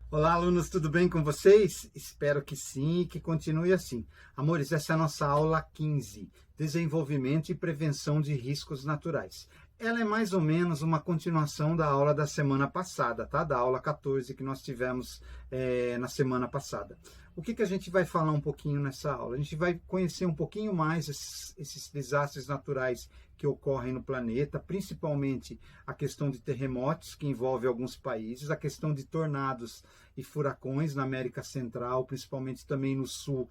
Olá, alunos, tudo bem com vocês? Espero que sim e que continue assim. Amores, essa é a nossa aula 15, Desenvolvimento e Prevenção de Riscos Naturais. Ela é mais ou menos uma continuação da aula da semana passada, tá? Da aula 14 que nós tivemos na semana passada. O que a gente vai falar um pouquinho nessa aula? A gente vai conhecer um pouquinho mais esses desastres naturais que ocorrem no planeta, principalmente a questão de terremotos, que envolve alguns países, a questão de tornados e furacões na América Central, principalmente também no sul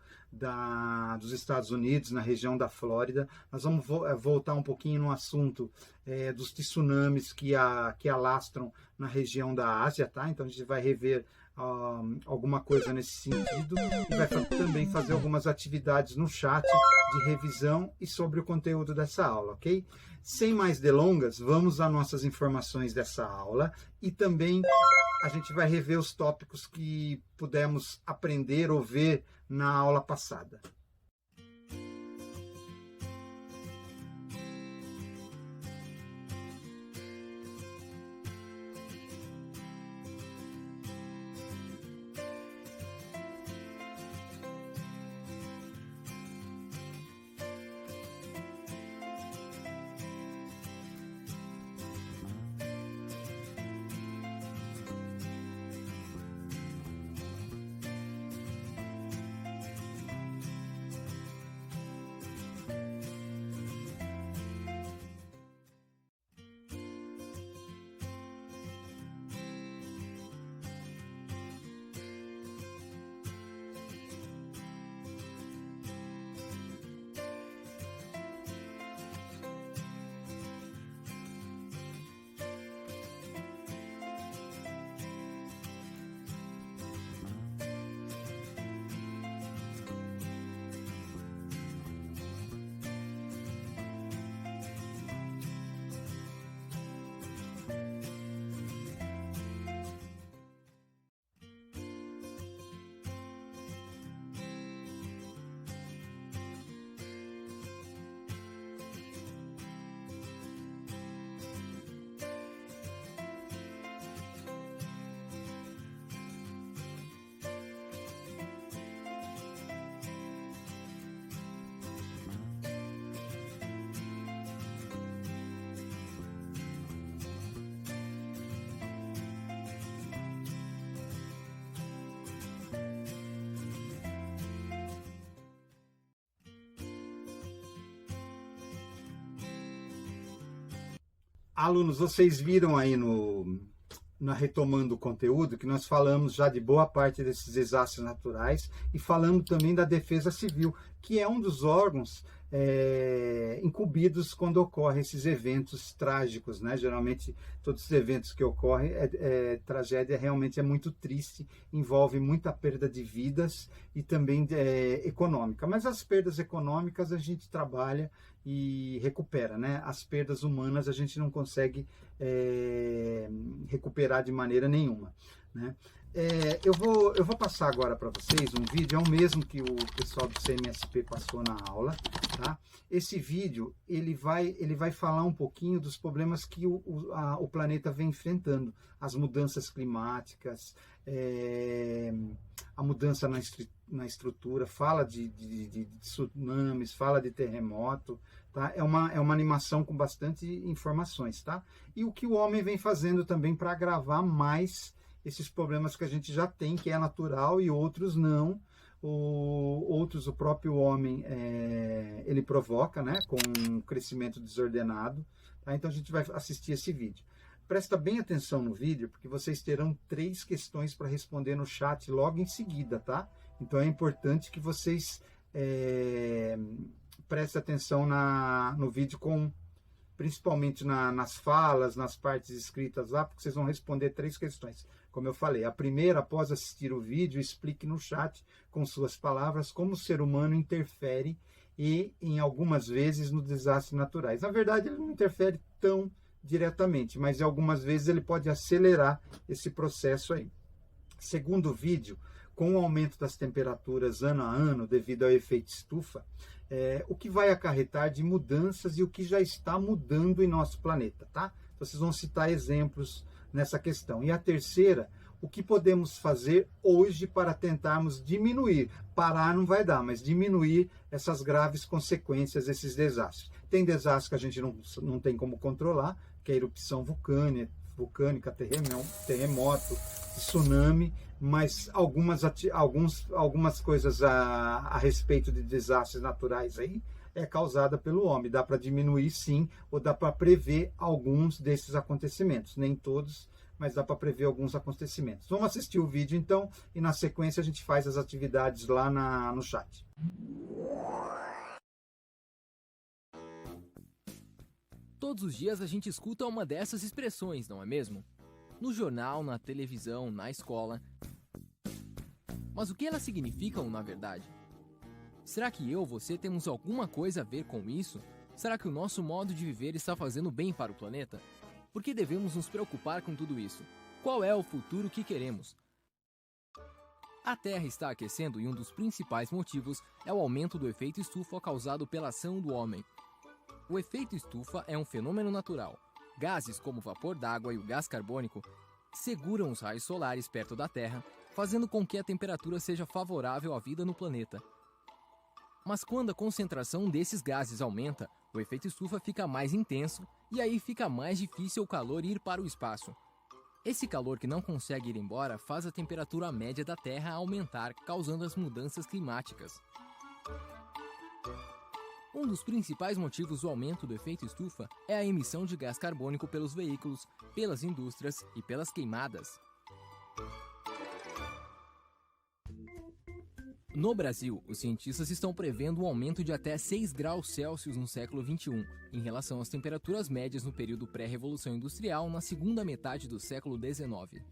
dos Estados Unidos, na região da Flórida. Nós vamos voltar um pouquinho no assunto dos tsunamis que alastram na região da Ásia, tá? Então a gente vai rever alguma coisa nesse sentido e vai também fazer algumas atividades no chat de revisão e sobre o conteúdo dessa aula, ok? Sem mais delongas, vamos às nossas informações dessa aula e também a gente vai rever os tópicos que pudemos aprender ou ver na aula passada. Alunos, vocês viram aí na retomando o conteúdo que nós falamos já de boa parte desses desastres naturais e falamos também da Defesa Civil, que é um dos órgãos incumbidos quando ocorrem esses eventos trágicos, né? Geralmente todos os eventos que ocorrem, tragédia realmente é muito triste, envolve muita perda de vidas e também econômica. Mas as perdas econômicas a gente trabalha e recupera, né? As perdas humanas a gente não consegue recuperar de maneira nenhuma, né? Eu vou passar agora para vocês um vídeo, é o mesmo que o pessoal do CMSP passou na aula, tá? Esse vídeo, ele vai falar um pouquinho dos problemas que o planeta vem enfrentando, as mudanças climáticas, a mudança na estrutura, fala de tsunamis, fala de terremoto, tá? É uma animação com bastante informações, tá? E o que o homem vem fazendo também para agravar mais esses problemas que a gente já tem, que é natural, e outros não. Outros o próprio homem ele provoca, né, com um crescimento desordenado. Tá? Então a gente vai assistir esse vídeo. Presta bem atenção no vídeo, porque vocês terão 3 questões para responder no chat logo em seguida, tá? Então é importante que vocês prestem atenção no vídeo, principalmente nas falas, nas partes escritas lá, porque vocês vão responder 3 questões. Como eu falei, a primeira, após assistir o vídeo, explique no chat, com suas palavras, como o ser humano interfere e, em algumas vezes, nos desastres naturais. Na verdade, ele não interfere tão diretamente, mas, em algumas vezes, ele pode acelerar esse processo aí. Segundo vídeo, com o aumento das temperaturas ano a ano, devido ao efeito estufa, o que vai acarretar de mudanças e o que já está mudando em nosso planeta, tá? Vocês vão citar exemplos nessa questão. E a terceira, o que podemos fazer hoje para tentarmos diminuir. Parar não vai dar, mas diminuir essas graves consequências desses desastres. Tem desastres que a gente não tem como controlar, que é a erupção vulcânica, terremoto, tsunami, mas algumas coisas a respeito de desastres naturais aí é causada pelo homem. Dá para diminuir sim, ou dá para prever alguns desses acontecimentos. Nem todos, mas dá para prever alguns acontecimentos. Vamos assistir o vídeo então, e na sequência a gente faz as atividades lá no chat. Todos os dias a gente escuta uma dessas expressões, não é mesmo? No jornal, na televisão, na escola. Mas o que elas significam na verdade? Será que eu, você temos alguma coisa a ver com isso? Será que o nosso modo de viver está fazendo bem para o planeta? Por que devemos nos preocupar com tudo isso? Qual é o futuro que queremos? A Terra está aquecendo e um dos principais motivos é o aumento do efeito estufa causado pela ação do homem. O efeito estufa é um fenômeno natural. Gases como o vapor d'água e o gás carbônico seguram os raios solares perto da Terra, fazendo com que a temperatura seja favorável à vida no planeta. Mas quando a concentração desses gases aumenta, o efeito estufa fica mais intenso e aí fica mais difícil o calor ir para o espaço. Esse calor que não consegue ir embora faz a temperatura média da Terra aumentar, causando as mudanças climáticas. Um dos principais motivos do aumento do efeito estufa é a emissão de gás carbônico pelos veículos, pelas indústrias e pelas queimadas. No Brasil, os cientistas estão prevendo um aumento de até 6 graus Celsius no século XXI, em relação às temperaturas médias no período pré-revolução industrial na segunda metade do século XIX.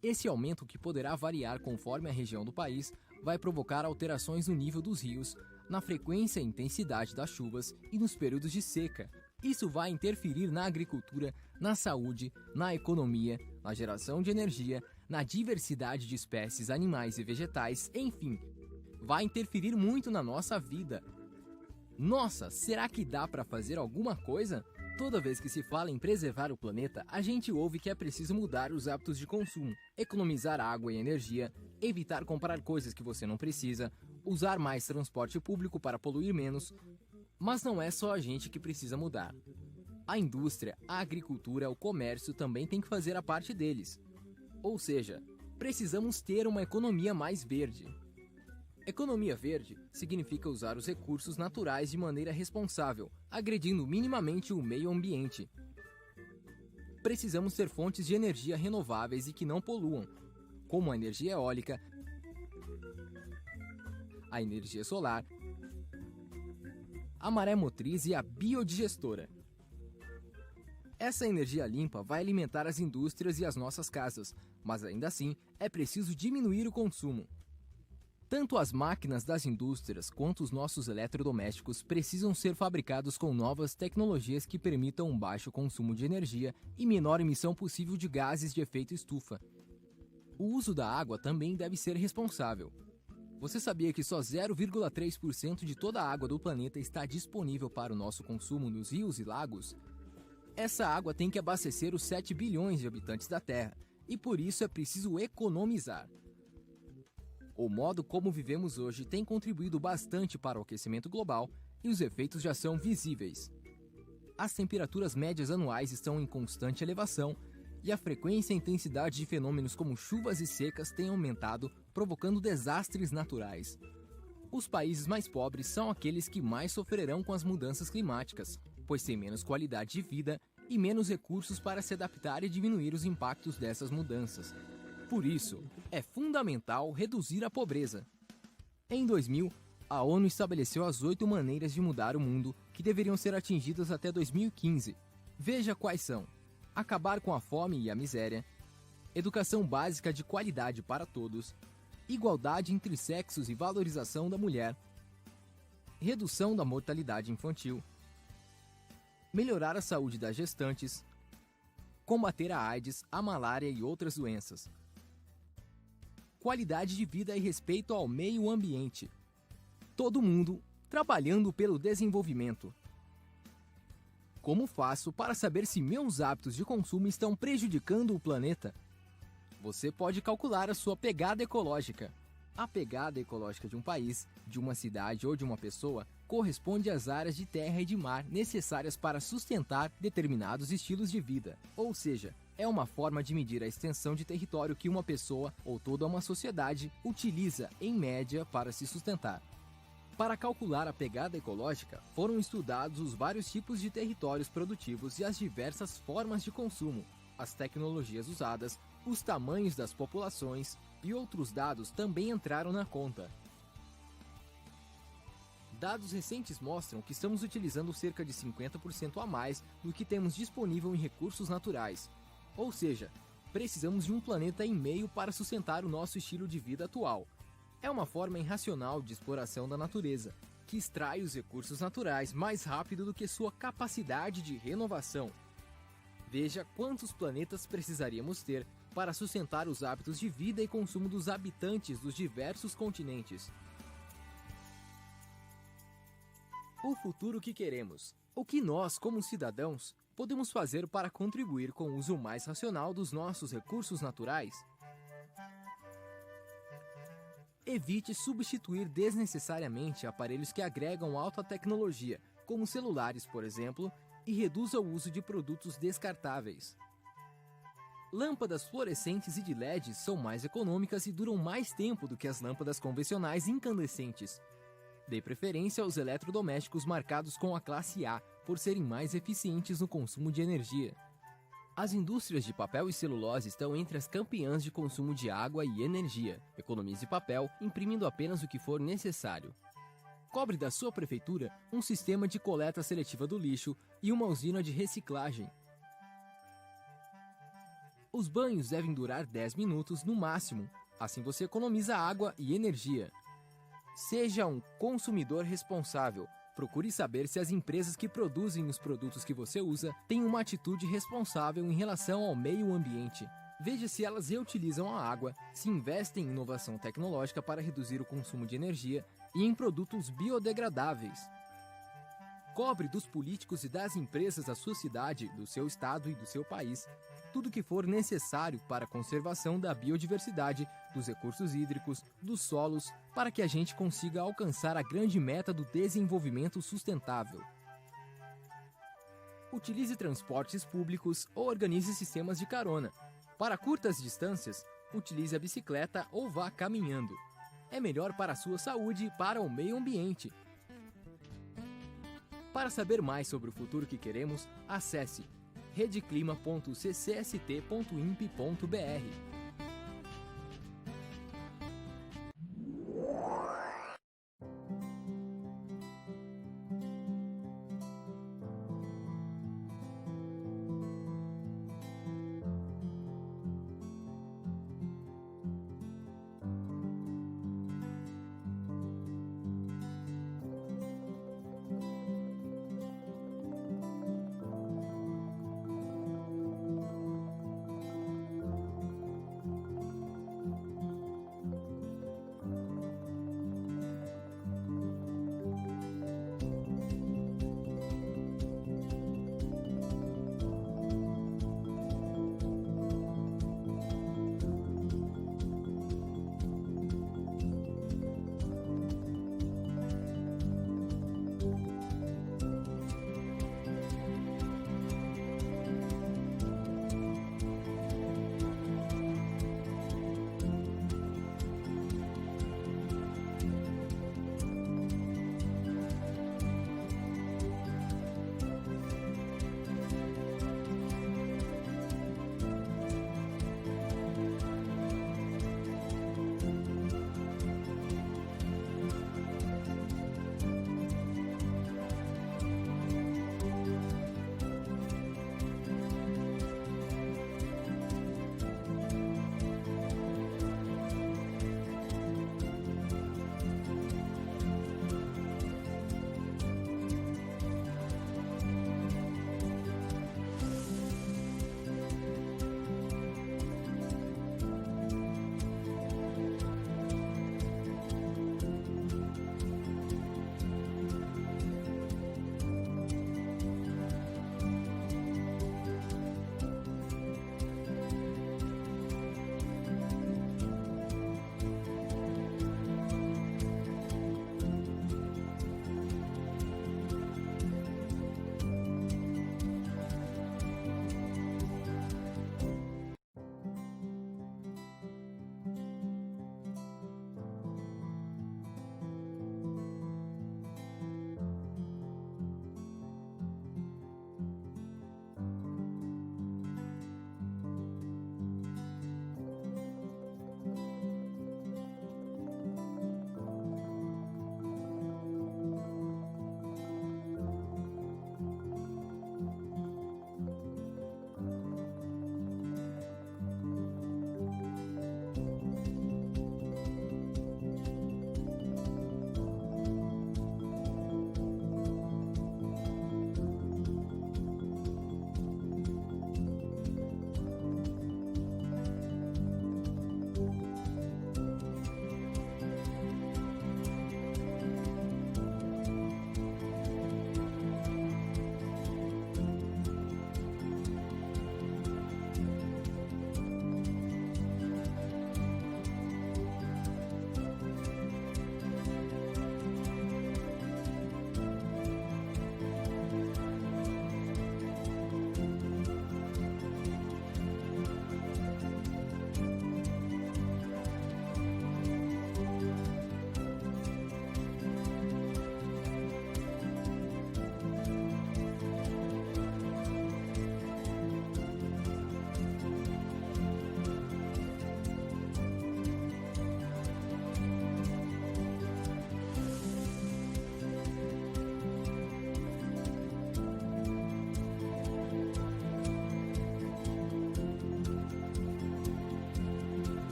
Esse aumento, que poderá variar conforme a região do país, vai provocar alterações no nível dos rios, na frequência e intensidade das chuvas e nos períodos de seca. Isso vai interferir na agricultura, na saúde, na economia, na geração de energia, na diversidade de espécies animais e vegetais, enfim, vai interferir muito na nossa vida. Nossa, será que dá para fazer alguma coisa? Toda vez que se fala em preservar o planeta, a gente ouve que é preciso mudar os hábitos de consumo, economizar água e energia, evitar comprar coisas que você não precisa, usar mais transporte público para poluir menos. Mas não é só a gente que precisa mudar. A indústria, a agricultura, o comércio também tem que fazer a parte deles. Ou seja, precisamos ter uma economia mais verde. Economia verde significa usar os recursos naturais de maneira responsável, agredindo minimamente o meio ambiente. Precisamos ter fontes de energia renováveis e que não poluam, como a energia eólica, a energia solar, a maré motriz e a biodigestora. Essa energia limpa vai alimentar as indústrias e as nossas casas, mas ainda assim é preciso diminuir o consumo. Tanto as máquinas das indústrias quanto os nossos eletrodomésticos precisam ser fabricados com novas tecnologias que permitam um baixo consumo de energia e menor emissão possível de gases de efeito estufa. O uso da água também deve ser responsável. Você sabia que só 0,3% de toda a água do planeta está disponível para o nosso consumo nos rios e lagos? Essa água tem que abastecer os 7 bilhões de habitantes da Terra, e por isso é preciso economizar. O modo como vivemos hoje tem contribuído bastante para o aquecimento global e os efeitos já são visíveis. As temperaturas médias anuais estão em constante elevação e a frequência e intensidade de fenômenos como chuvas e secas têm aumentado, provocando desastres naturais. Os países mais pobres são aqueles que mais sofrerão com as mudanças climáticas, pois têm menos qualidade de vida e menos recursos para se adaptar e diminuir os impactos dessas mudanças. Por isso, é fundamental reduzir a pobreza. Em 2000, a ONU estabeleceu as 8 maneiras de mudar o mundo que deveriam ser atingidas até 2015. Veja quais são: acabar com a fome e a miséria, educação básica de qualidade para todos, igualdade entre sexos e valorização da mulher, redução da mortalidade infantil, melhorar a saúde das gestantes, combater a AIDS, a malária e outras doenças, qualidade de vida e respeito ao meio ambiente. Todo mundo trabalhando pelo desenvolvimento. Como faço para saber se meus hábitos de consumo estão prejudicando o planeta? você pode calcular a sua pegada ecológica. A pegada ecológica de um país, de uma cidade ou de uma pessoa corresponde às áreas de terra e de mar necessárias para sustentar determinados estilos de vida. Ou seja, é uma forma de medir a extensão de território que uma pessoa ou toda uma sociedade utiliza, em média, para se sustentar. Para calcular a pegada ecológica, foram estudados os vários tipos de territórios produtivos e as diversas formas de consumo, as tecnologias usadas, os tamanhos das populações e outros dados também entraram na conta. Dados recentes mostram que estamos utilizando cerca de 50% a mais do que temos disponível em recursos naturais. Ou seja, precisamos de um planeta e meio para sustentar o nosso estilo de vida atual. É uma forma irracional de exploração da natureza, que extrai os recursos naturais mais rápido do que sua capacidade de renovação. Veja quantos planetas precisaríamos ter para sustentar os hábitos de vida e consumo dos habitantes dos diversos continentes. O futuro que queremos. O que nós, como cidadãos, podemos fazer para contribuir com o uso mais racional dos nossos recursos naturais? Evite substituir desnecessariamente aparelhos que agregam alta tecnologia, como celulares, por exemplo, e reduza o uso de produtos descartáveis. Lâmpadas fluorescentes e de LED são mais econômicas e duram mais tempo do que as lâmpadas convencionais incandescentes. Dê preferência aos eletrodomésticos marcados com a classe A, por serem mais eficientes no consumo de energia. As indústrias de papel e celulose estão entre as campeãs de consumo de água e energia. Economize papel, imprimindo apenas o que for necessário. Cobre da sua prefeitura um sistema de coleta seletiva do lixo e uma usina de reciclagem. Os banhos devem durar 10 minutos no máximo, assim você economiza água e energia. Seja um consumidor responsável. Procure saber se as empresas que produzem os produtos que você usa têm uma atitude responsável em relação ao meio ambiente. Veja se elas reutilizam a água, se investem em inovação tecnológica para reduzir o consumo de energia e em produtos biodegradáveis. Cobre dos políticos e das empresas da sua cidade, do seu estado e do seu país tudo o que for necessário para a conservação da biodiversidade, dos recursos hídricos, dos solos, para que a gente consiga alcançar a grande meta do desenvolvimento sustentável. Utilize transportes públicos ou organize sistemas de carona. Para curtas distâncias, utilize a bicicleta ou vá caminhando. É melhor para a sua saúde e para o meio ambiente. Para saber mais sobre o futuro que queremos, acesse redeclima.ccst.imp.br.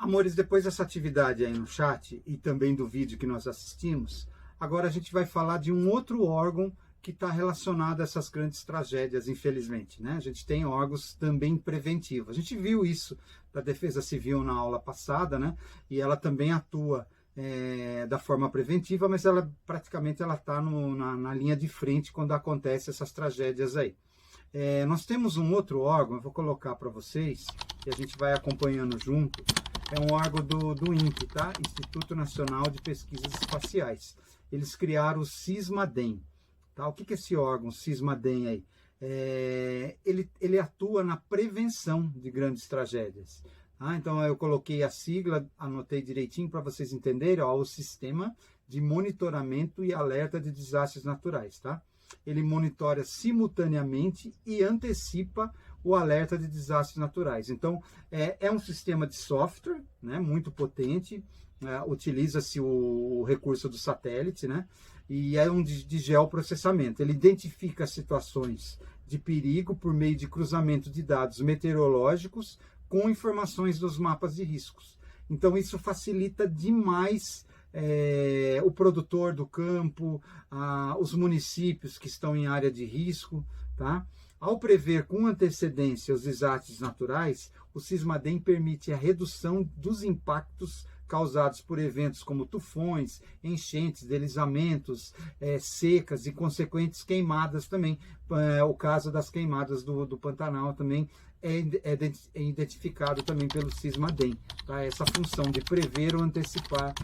Amores, depois dessa atividade aí no chat e também do vídeo que nós assistimos, agora a gente vai falar de um outro órgão que está relacionado a essas grandes tragédias, infelizmente, né? A gente tem órgãos também preventivos. A gente viu isso da Defesa Civil na aula passada, né? E ela também atua da forma preventiva, mas ela praticamente ela está na linha de frente quando acontecem essas tragédias aí. Nós temos um outro órgão, eu vou colocar para vocês, e a gente vai acompanhando junto. É um órgão do INPE, tá? Instituto Nacional de Pesquisas Espaciais. Eles criaram o CISMADEM. Tá? O que é esse órgão, CISMADEM aí? Ele atua na prevenção de grandes tragédias. Tá? Então eu coloquei a sigla, anotei direitinho para vocês entenderem, ó, o Sistema de Monitoramento e Alerta de Desastres Naturais. Tá? Ele monitora simultaneamente e antecipa o alerta de desastres naturais. Então, é um sistema de software, né, muito potente, utiliza-se o recurso do satélite, né, e é um de geoprocessamento. Ele identifica situações de perigo por meio de cruzamento de dados meteorológicos com informações dos mapas de riscos. Então, isso facilita demais o produtor do campo, os municípios que estão em área de risco, tá? Ao prever com antecedência os desastres naturais, o CISMADEM permite a redução dos impactos causados por eventos como tufões, enchentes, deslizamentos, secas e consequentes queimadas também. O caso das queimadas do Pantanal também é identificado também pelo CISMADEM. Tá? Essa função de prever ou antecipar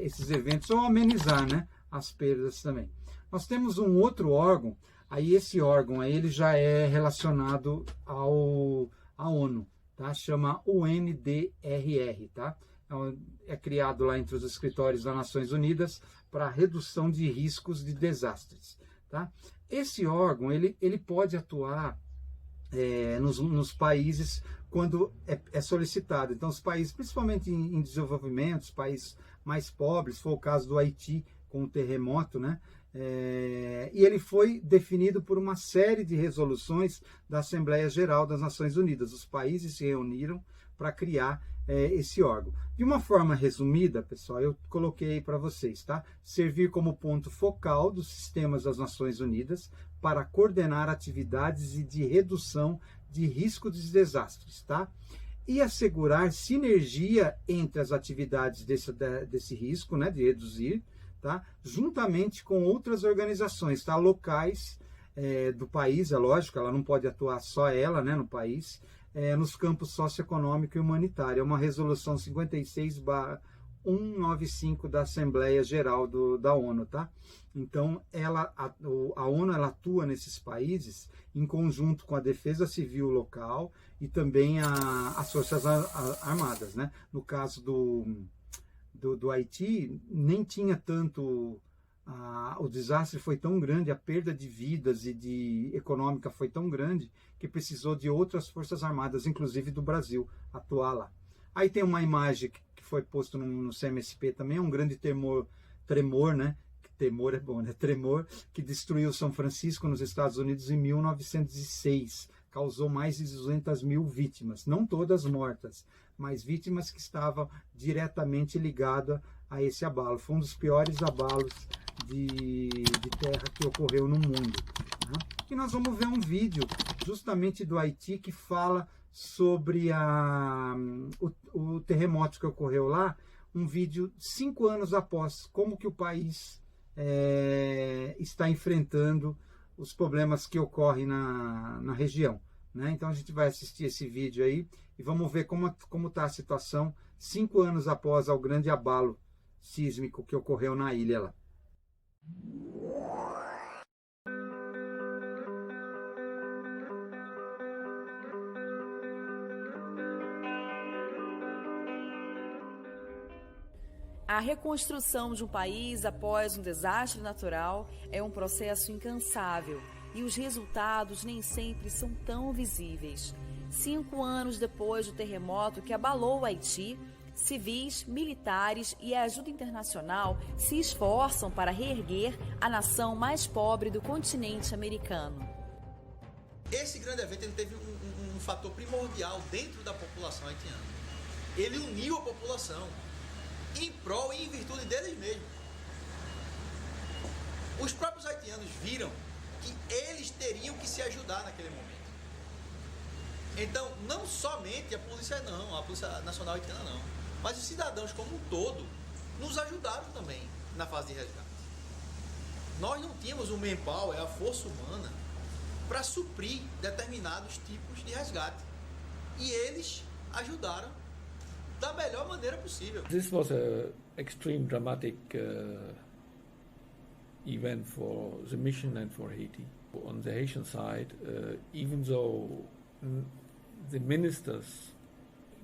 esses eventos ou amenizar, né, as perdas também. Nós temos um outro órgão, aí esse órgão aí, ele já é relacionado à ONU, tá? Chama UNDRR, tá? É criado lá entre os escritórios das Nações Unidas para redução de riscos de desastres, tá? Esse órgão, ele pode atuar nos países quando é solicitado. Então, os países, principalmente em desenvolvimento, os países mais pobres, foi o caso do Haiti com o terremoto, né? E ele foi definido por uma série de resoluções da Assembleia Geral das Nações Unidas. Os países se reuniram para criar esse órgão. De uma forma resumida, pessoal, eu coloquei para vocês, tá? Servir como ponto focal dos sistemas das Nações Unidas para coordenar atividades de redução de risco de desastres, tá? E assegurar sinergia entre as atividades desse risco, né, de reduzir, tá? Juntamente com outras organizações, tá? Locais do país, é lógico, ela não pode atuar só ela, né, no país, nos campos socioeconômico e humanitário. É uma resolução 56/195 da Assembleia Geral da ONU, tá? Então, a ONU ela atua nesses países em conjunto com a Defesa Civil local e também as Forças Armadas, né? No caso do Haiti, nem tinha tanto... o desastre foi tão grande, a perda de vidas e econômica foi tão grande que precisou de outras forças armadas, inclusive do Brasil, atuar lá. Aí tem uma imagem que foi posta no CMSP também, um grande tremor, né? Temor é bom, né? Tremor que destruiu São Francisco nos Estados Unidos em 1906. Causou mais de 200 mil vítimas, não todas mortas, mas vítimas que estavam diretamente ligadas a esse abalo. Foi um dos piores abalos de terra que ocorreu no mundo. Né? E nós vamos ver um vídeo justamente do Haiti que fala sobre o terremoto que ocorreu lá, um vídeo 5 anos após, como que o país está enfrentando os problemas que ocorrem na região. Né? Então a gente vai assistir esse vídeo aí e vamos ver como está a situação 5 anos após o grande abalo sísmico que ocorreu na ilha lá. A reconstrução de um país após um desastre natural é um processo incansável e os resultados nem sempre são tão visíveis. 5 anos depois do terremoto que abalou o Haiti, civis, militares e a ajuda internacional se esforçam para reerguer a nação mais pobre do continente americano. Esse grande evento ele teve um fator primordial dentro da população haitiana. ele uniu a população em prol e em virtude deles mesmos. Os próprios haitianos viram que eles teriam que se ajudar naquele momento. Então, não somente a Polícia Nacional Haitiana não, mas os cidadãos como um todo nos ajudaram também na fase de resgate. Nós não tínhamos o manpower, a força humana, para suprir determinados tipos de resgate. E eles ajudaram da melhor maneira possível. This was an extreme dramatic event for the mission and for Haiti. On the Haitian side, even though the ministers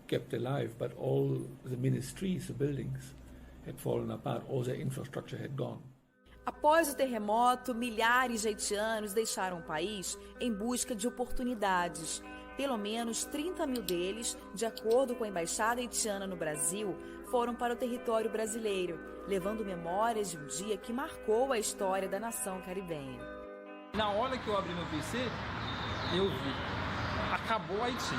kept alive, but all the ministries, the buildings, had fallen apart, all their infrastructure had gone. Após o terremoto, milhares de haitianos deixaram o país em busca de oportunidades. Pelo menos 30 mil deles, de acordo com a Embaixada Haitiana no Brasil, foram para o território brasileiro, levando memórias de um dia que marcou a história da nação caribenha. Na hora que eu abri meu PC, eu vi, acabou Haiti.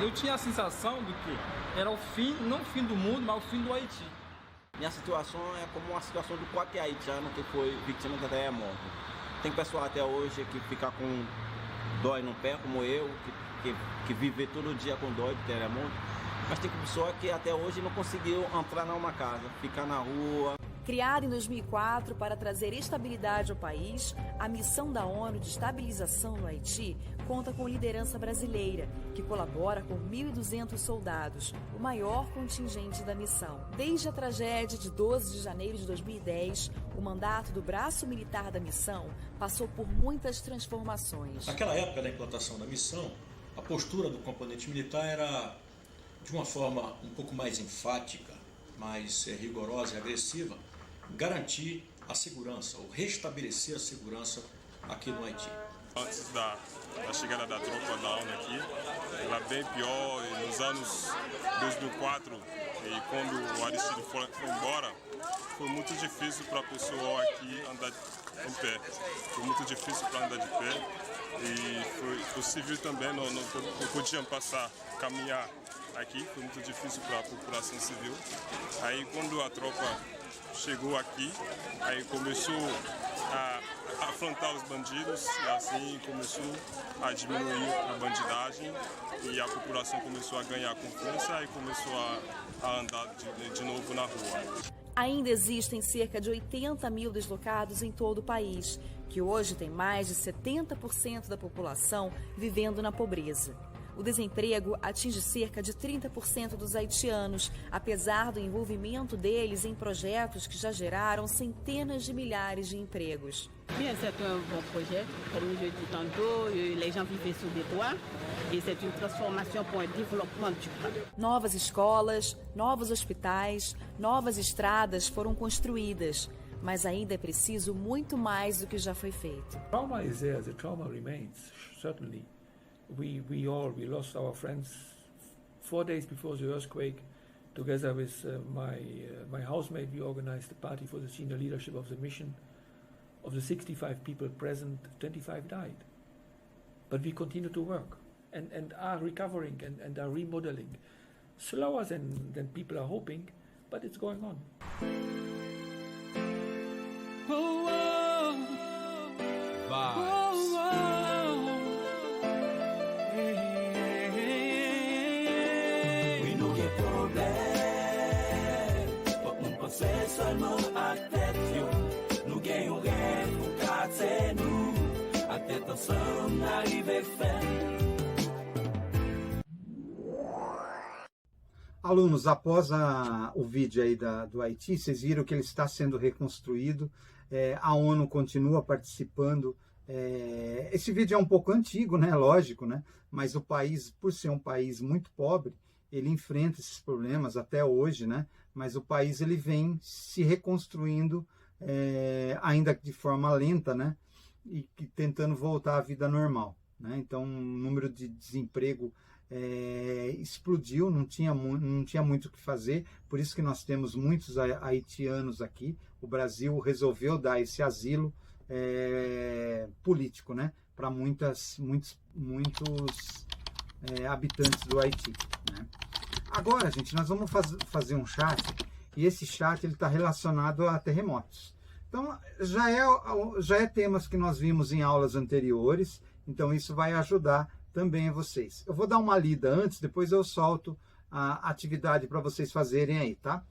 Eu tinha a sensação de que era o fim, não o fim do mundo, mas o fim do Haiti. Minha situação é como uma situação do qualquer haitiano que foi vítima do terremoto. Tem pessoal até hoje que fica com dói no pé, como eu, que vive todo dia com dói de terremoto. Mas tem pessoa que até hoje não conseguiu entrar numa casa, ficar na rua. Criada em 2004 para trazer estabilidade ao país, a missão da ONU de estabilização no Haiti conta com liderança brasileira, que colabora com 1.200 soldados, o maior contingente da missão. Desde a tragédia de 12 de janeiro de 2010, o mandato do braço militar da missão passou por muitas transformações. Naquela época da implantação da missão, a postura do componente militar era de uma forma um pouco mais enfática, mais rigorosa e agressiva, garantir a segurança, ou restabelecer a segurança aqui no Haiti. Antes da chegada da tropa da ONU aqui, era bem pior. E nos anos 2004, e quando o Aristide foi embora, foi muito difícil para a pessoa aqui andar em pé. Foi muito difícil para andar de pé. E o civil também não podiam passar, caminhar aqui. Foi muito difícil para a população civil. Aí quando a tropa chegou aqui, aí começou a afrontar os bandidos e assim começou a diminuir a bandidagem e a população começou a ganhar confiança e começou a andar de novo na rua. Ainda existem cerca de 80 mil deslocados em todo o país, que hoje tem mais de 70% da população vivendo na pobreza. O desemprego atinge cerca de 30% dos haitianos, apesar do envolvimento deles em projetos que já geraram centenas de milhares de empregos. Bien, c'est un bon projet. Comme je dis tantôt, les gens vivent sous des toits et c'est une transformation pour un développement du pays. Novas escolas, novos hospitais, novas estradas foram construídas, mas ainda é preciso muito mais do que já foi feito. Trauma is there, the trauma remains, certainly. We lost our friends 4 days before the earthquake. Together with my housemate, we organized a party for the senior leadership of the mission. Of the 65 people present, 25 died. But we continue to work and are recovering and are remodeling. Slower than people are hoping, but it's going on. Alunos, após o vídeo aí do Haiti, vocês viram que ele está sendo reconstruído, a ONU continua participando. Esse vídeo é um pouco antigo, né? Lógico, né? Mas o país, por ser um país muito pobre, ele enfrenta esses problemas até hoje, né? Mas o país ele vem se reconstruindo, ainda de forma lenta, né? E tentando voltar à vida normal, né? Então, o número de desemprego explodiu, não tinha muito o que fazer, por isso que nós temos muitos haitianos aqui. O Brasil resolveu dar esse asilo político, né? Para muitos habitantes do Haiti, né? Agora, gente, nós vamos fazer um chat, e esse chat está relacionado a terremotos. Então, já é temas que nós vimos em aulas anteriores, então isso vai ajudar também a vocês. Eu vou dar uma lida antes, depois eu solto a atividade para vocês fazerem aí, tá?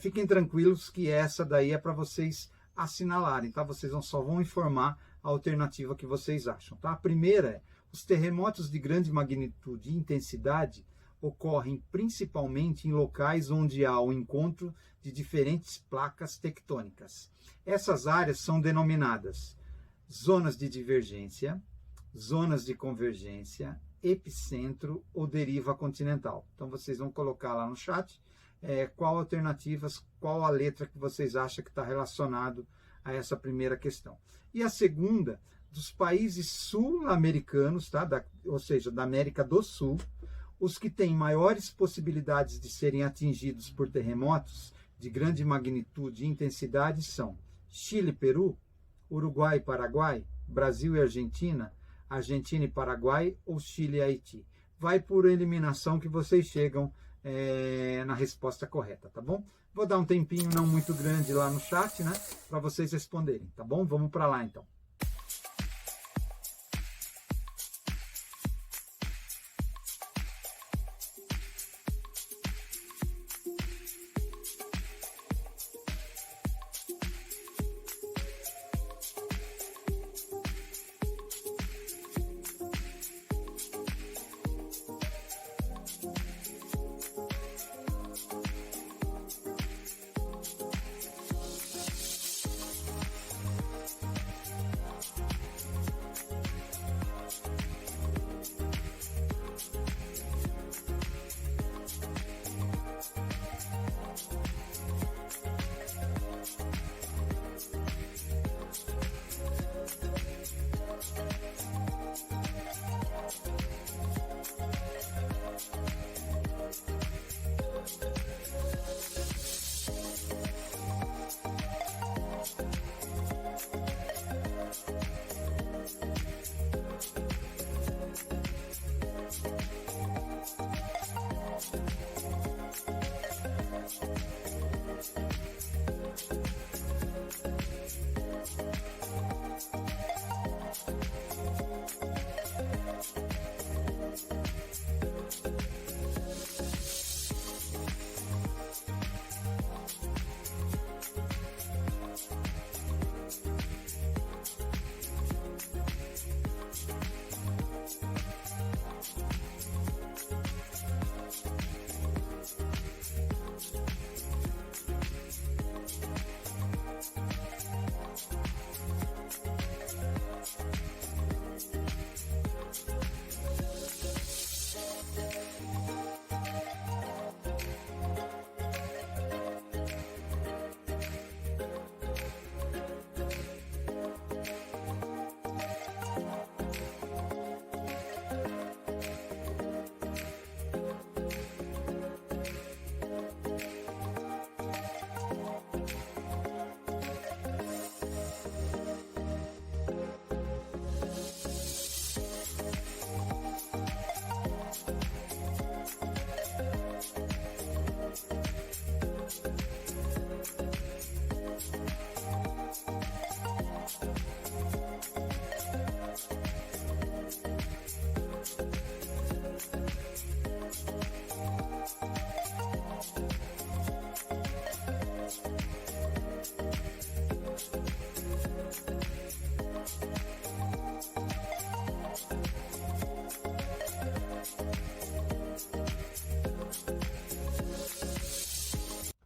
Fiquem tranquilos que essa daí é para vocês assinalarem, tá? Vocês só vão informar a alternativa que vocês acham, tá? A primeira é: os terremotos de grande magnitude e intensidade ocorrem principalmente em locais onde há o encontro de diferentes placas tectônicas. Essas áreas são denominadas zonas de divergência, zonas de convergência, epicentro ou deriva continental. Então vocês vão colocar lá no chat qual alternativas, qual a letra que vocês acham que está relacionado a essa primeira questão. E a segunda, dos países sul-americanos, tá? Ou seja, da América do Sul, os que têm maiores possibilidades de serem atingidos por terremotos de grande magnitude e intensidade são Chile e Peru, Uruguai e Paraguai, Brasil e Argentina, Argentina e Paraguai ou Chile e Haiti. Vai por eliminação que vocês chegam na resposta correta, tá bom? Vou dar um tempinho não muito grande lá no chat, né, para vocês responderem, tá bom? Vamos para lá então.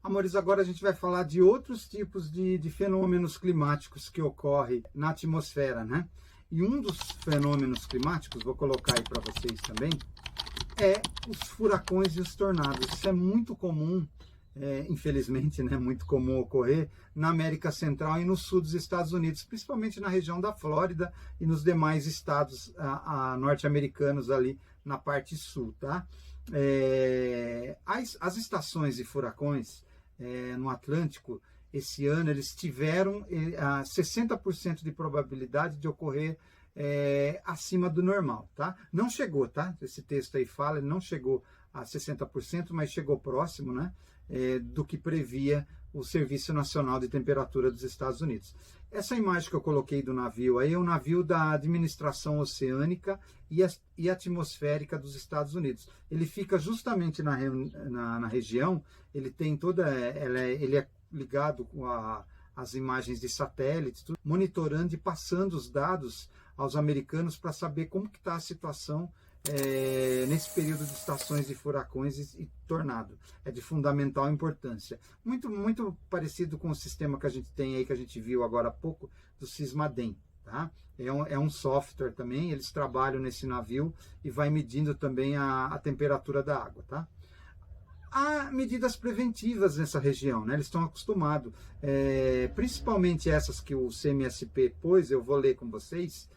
Amores, agora a gente vai falar de outros tipos de fenômenos climáticos que ocorrem na atmosfera, né? E um dos fenômenos climáticos, vou colocar aí para vocês também, é os furacões e os tornados. Isso é muito comum, infelizmente, né? Muito comum ocorrer na América Central e no sul dos Estados Unidos, principalmente na região da Flórida e nos demais estados norte-americanos ali na parte sul, tá? As estações de furacões no Atlântico, esse ano, eles tiveram 60% de probabilidade de ocorrer acima do normal, tá? Não chegou, tá? Esse texto aí fala, ele não chegou a 60%, mas chegou próximo, né? Do que previa o Serviço Nacional de Temperatura dos Estados Unidos. Essa imagem que eu coloquei do navio aí é um navio da Administração Oceânica e Atmosférica dos Estados Unidos. Ele fica justamente na região, ele tem ele é ligado com as imagens de satélites, tudo, monitorando e passando os dados aos americanos para saber como que está a situação nesse período de estações de furacões e tornado. É de fundamental importância. Muito, muito parecido com o sistema que a gente tem aí, que a gente viu agora há pouco, do Sismadem. Tá? É um software também, eles trabalham nesse navio e vai medindo também a temperatura da água. Tá? Há medidas preventivas nessa região, né? Eles estão acostumados, principalmente essas que o CMSP pôs, eu vou ler com vocês.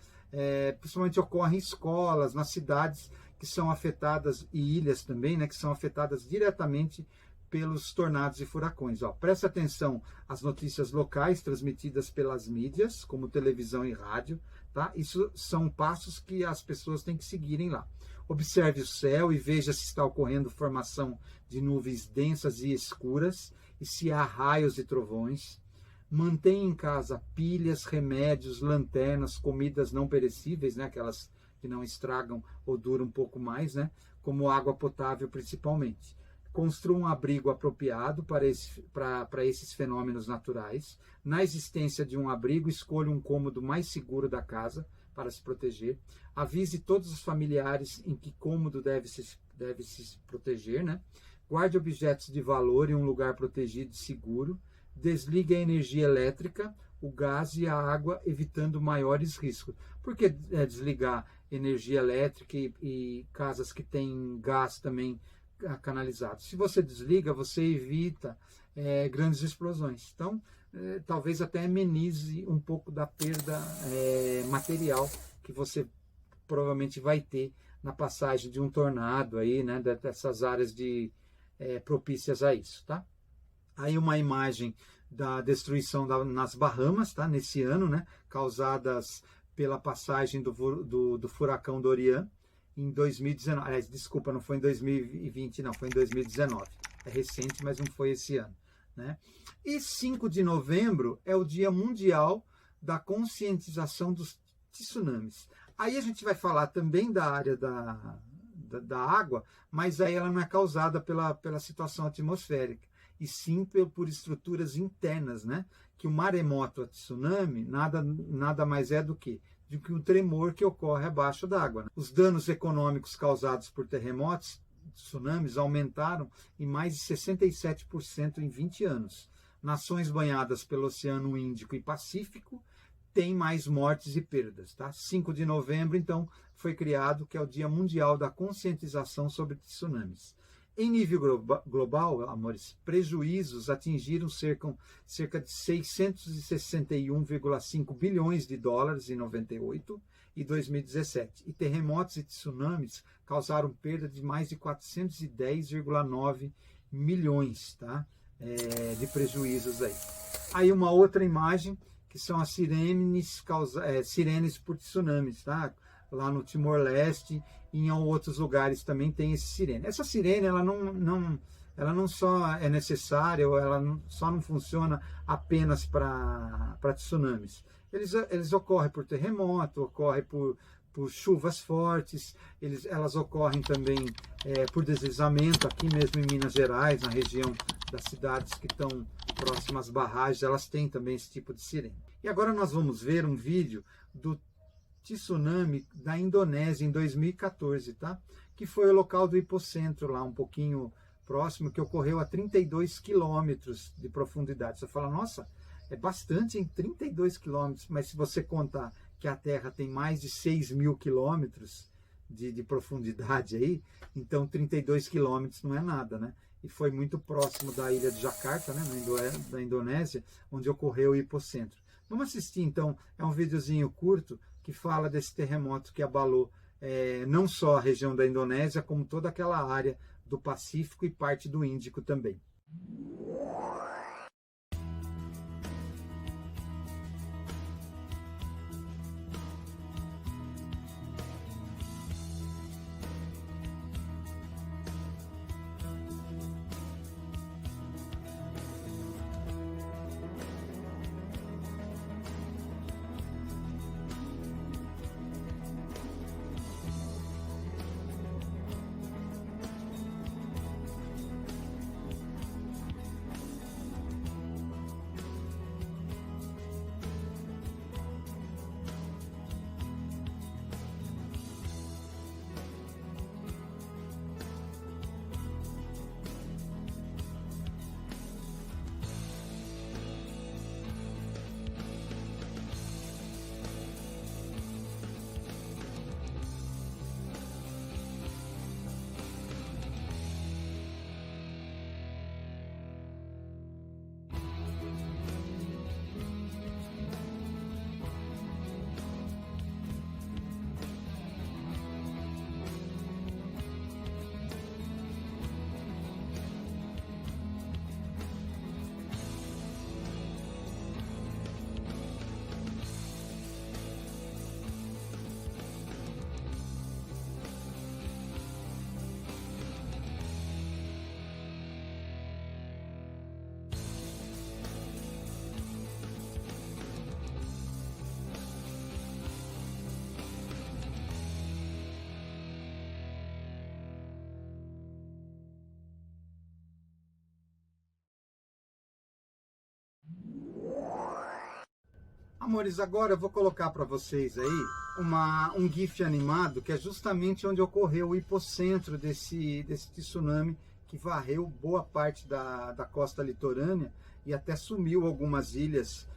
Principalmente ocorre em escolas, nas cidades que são afetadas, e ilhas também, né, que são afetadas diretamente pelos tornados e furacões. Presta atenção às notícias locais transmitidas pelas mídias, como televisão e rádio. Tá? Isso são passos que as pessoas têm que seguirem lá. Observe o céu e veja se está ocorrendo formação de nuvens densas e escuras e se há raios e trovões. Mantenha em casa pilhas, remédios, lanternas, comidas não perecíveis, né? Aquelas que não estragam ou duram um pouco mais, né? Como água potável principalmente. Construa um abrigo apropriado para esses fenômenos naturais. Na existência de um abrigo, escolha um cômodo mais seguro da casa para se proteger. Avise todos os familiares em que cômodo deve se proteger, né? Guarde objetos de valor em um lugar protegido e seguro. Desligue a energia elétrica, o gás e a água, evitando maiores riscos. Por que desligar energia elétrica e casas que têm gás também canalizado? Se você desliga, você evita grandes explosões. Então, talvez até amenize um pouco da perda material que você provavelmente vai ter na passagem de um tornado aí, né, dessas áreas propícias a isso, tá? Aí uma imagem da destruição nas Bahamas, tá? Nesse ano, né? Causadas pela passagem do furacão Dorian em 2019. Desculpa, não foi em 2020, não, foi em 2019. É recente, mas não foi esse ano, né? E 5 de novembro é o Dia Mundial da Conscientização dos Tsunamis. Aí a gente vai falar também da área da água, mas aí ela não é causada pela situação atmosférica, e sim por estruturas internas, né? Que o maremoto, a tsunami, nada mais é do que um tremor que ocorre abaixo d'água. Né? Os danos econômicos causados por terremotos, tsunamis, aumentaram em mais de 67% em 20 anos. Nações banhadas pelo Oceano Índico e Pacífico têm mais mortes e perdas. Tá? 5 de novembro, então, foi criado, que é o Dia Mundial da Conscientização sobre Tsunamis. Em nível global, amores, prejuízos atingiram cerca de 661,5 bilhões de dólares em 98 e 2017. E terremotos e tsunamis causaram perda de mais de 410,9 milhões, tá? De prejuízos aí. Aí uma outra imagem, que são as sirenes por tsunamis, tá? Lá no Timor-Leste e em outros lugares também tem esse sirene. Essa sirene, ela não só é necessária, ou ela só não funciona apenas para tsunamis. Eles ocorrem por terremoto, ocorrem por chuvas fortes, elas ocorrem também por deslizamento, aqui mesmo em Minas Gerais, na região das cidades que estão próximas às barragens, elas têm também esse tipo de sirene. E agora nós vamos ver um vídeo do tsunami da Indonésia em 2014, tá? Que foi o local do hipocentro lá, um pouquinho próximo, que ocorreu a 32 quilômetros de profundidade. Você fala, nossa, é bastante em 32 quilômetros, mas se você contar que a Terra tem mais de 6.000 quilômetros de profundidade aí, então 32 quilômetros não é nada, né? E foi muito próximo da ilha de Jakarta, né, da Indonésia, onde ocorreu o hipocentro. Vamos assistir então, é um videozinho curto que fala desse terremoto que abalou não só a região da Indonésia, como toda aquela área do Pacífico e parte do Índico também. Amores, agora eu vou colocar para vocês aí um GIF animado que é justamente onde ocorreu o hipocentro desse tsunami que varreu boa parte da costa litorânea e até sumiu algumas ilhas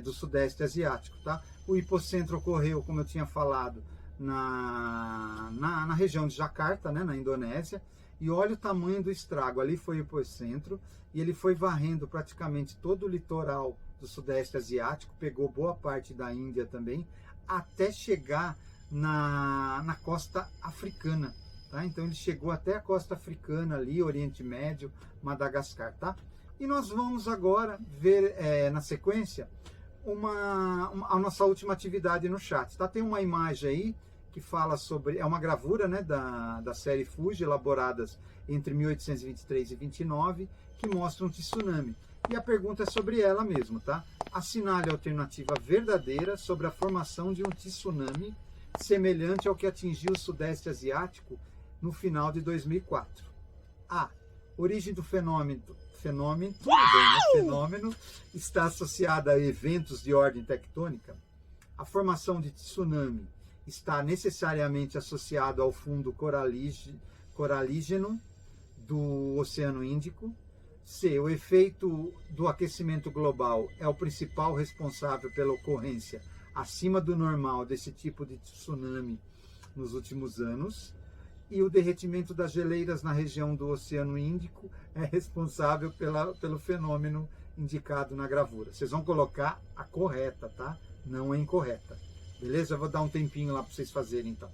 do Sudeste Asiático, tá? O hipocentro ocorreu, como eu tinha falado, na região de Jakarta, né, na Indonésia, e olha o tamanho do estrago. Ali foi o hipocentro e ele foi varrendo praticamente todo o litoral do Sudeste Asiático, pegou boa parte da Índia também, até chegar na costa africana, tá? Então ele chegou até a costa africana ali, Oriente Médio, Madagascar, tá? E nós vamos agora ver na sequência a nossa última atividade no chat, tá? Tem uma imagem aí que fala sobre, é uma gravura, né, da série Fuji, elaboradas entre 1823 e 29, que mostra um tsunami. E a pergunta é sobre ela mesmo, tá? Assinale a alternativa verdadeira sobre a formação de um tsunami semelhante ao que atingiu o Sudeste Asiático no final de 2004. A. Origem do fenômeno está associada a eventos de ordem tectônica. A formação de tsunami está necessariamente associado ao fundo coralígeno do Oceano Índico. C. O efeito do aquecimento global é o principal responsável pela ocorrência acima do normal desse tipo de tsunami nos últimos anos. E o derretimento das geleiras na região do Oceano Índico é responsável pelo fenômeno indicado na gravura. Vocês vão colocar a correta, tá? Não a incorreta. Beleza? Eu vou dar um tempinho lá para vocês fazerem, então.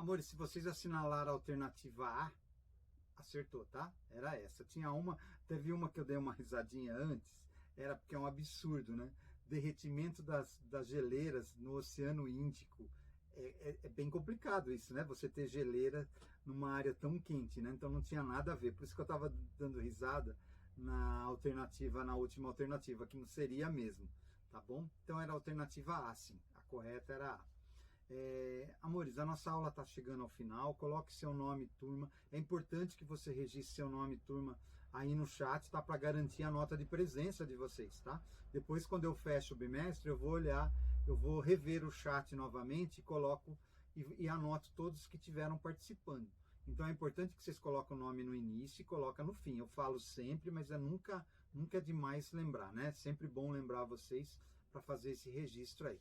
Amores, se vocês assinalaram a alternativa A, acertou, tá? Era essa. Teve uma que eu dei uma risadinha antes, era porque é um absurdo, né? Derretimento das geleiras no Oceano Índico. É bem complicado isso, né? Você ter geleira numa área tão quente, né? Então não tinha nada a ver. Por isso que eu estava dando risada na última alternativa, que não seria mesmo, tá bom? Então era a alternativa A, sim. A correta era A. Amores, a nossa aula está chegando ao final. Coloque seu nome, turma. É importante que você registre seu nome, turma, aí no chat, tá? Para garantir a nota de presença de vocês, tá? Depois, quando eu fecho o bimestre, eu vou rever o chat novamente e coloco e anoto todos que tiveram participando. Então é importante que vocês coloquem o nome no início e coloquem no fim. Eu falo sempre, mas nunca é demais lembrar, né? Sempre bom lembrar vocês para fazer esse registro aí.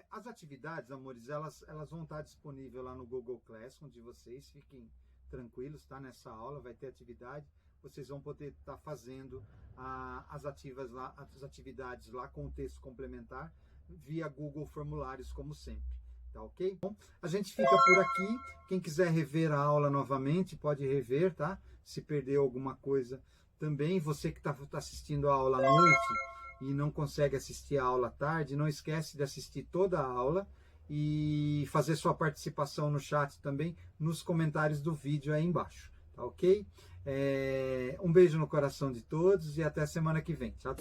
As atividades, amores, elas vão estar disponíveis lá no Google Classroom de vocês. Fiquem tranquilos, tá? Nessa aula vai ter atividade. Vocês vão poder estar fazendo as atividades lá com o texto complementar via Google Formulários, como sempre. Tá ok? Bom, a gente fica por aqui. Quem quiser rever a aula novamente, pode rever, tá? Se perdeu alguma coisa também. Você que está assistindo a aula à noite e não consegue assistir a aula à tarde, não esquece de assistir toda a aula e fazer sua participação no chat também, nos comentários do vídeo aí embaixo. Tá ok? Um beijo no coração de todos e até semana que vem. Tchau.